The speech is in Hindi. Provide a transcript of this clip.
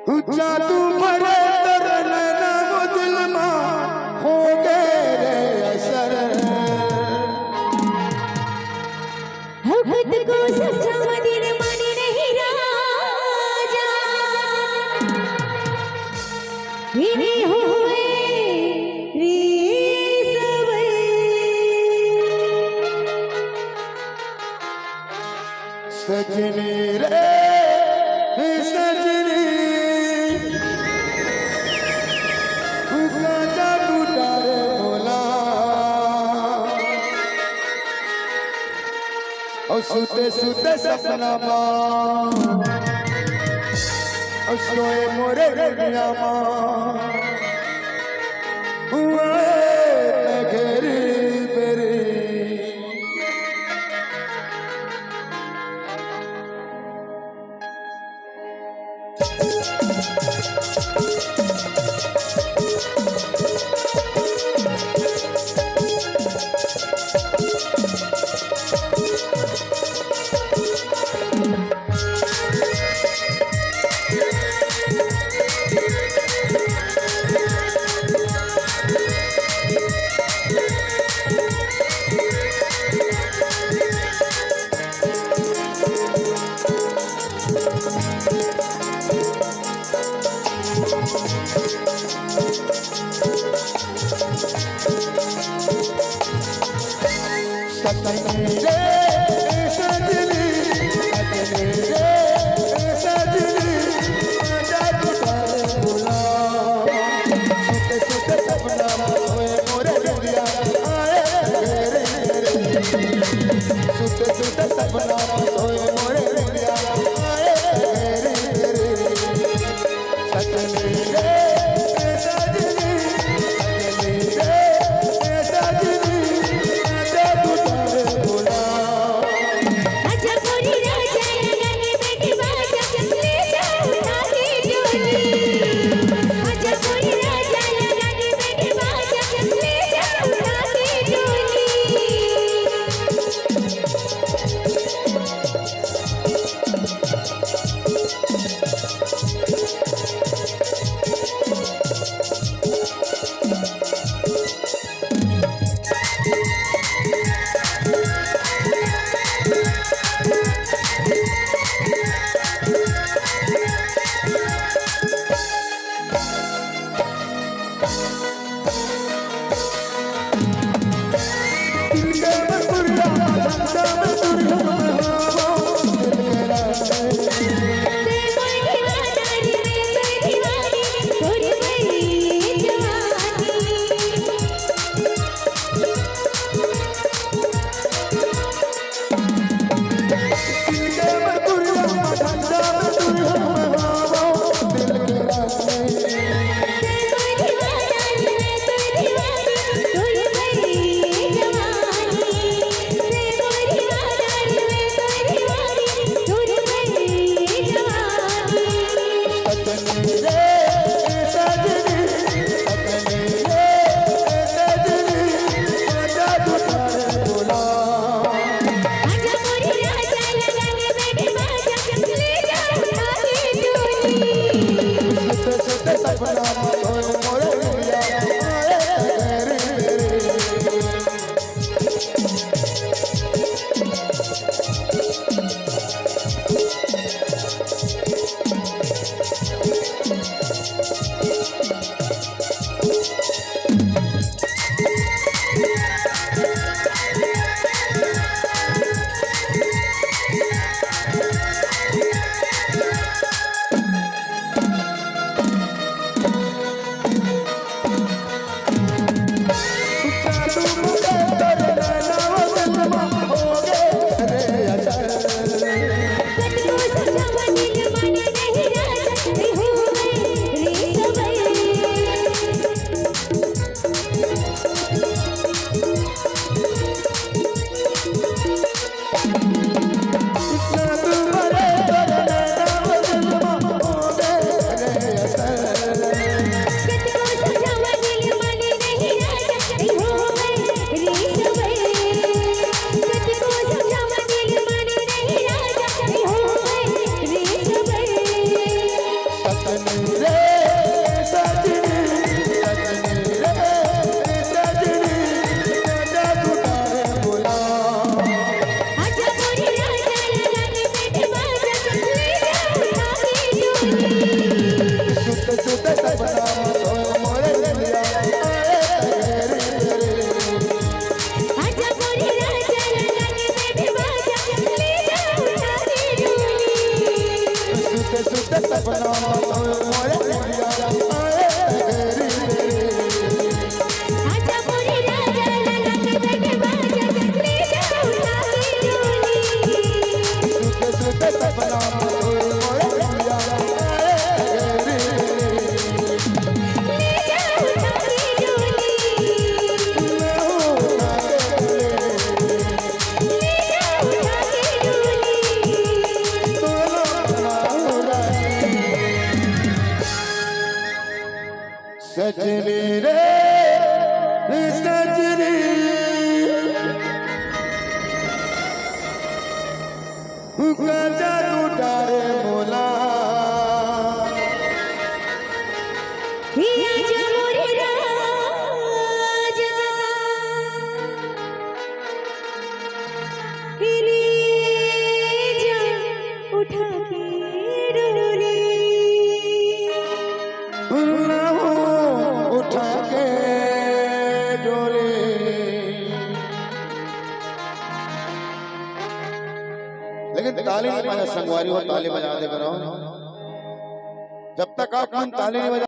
जादू भरे तरन वो दिल मां हो गए रे असर खुद को सच्चा मदीन माने नहीं राजा इन्हीं हुए रे सबर सजनी रे सजनी भूखा जादू डारे बोला और सुते सुते सपना मां और सोए मोरे दुनिया मां हुआ घेरी बेरी सजनी रे सजनी सजनी रे सजनी जादू डारे बोला सुते सुते सपना होए मोरे दुनिया आए घेरे सुते सुते सपना होए मोरे दुनिया आए घेरे सजनी रे सजनी सजनी रे सजनी जादू डारे बोला अच्छा कोरी राजा लगाने बैठी बाजा ले जाओ उठा के डोली अच्छा कोरी राजा लगाने बैठी बाजा ले जाओ उठा के डोली सजनी रे सजनी गजा टूटारे मोला हिया जा मोरे राजा हिली जा उठा के डोली उठा के डोले लेकिन ताली नहीं बजा संगवारी हो ताली बजा दे करो जब तक आप मन ताली नहीं बजा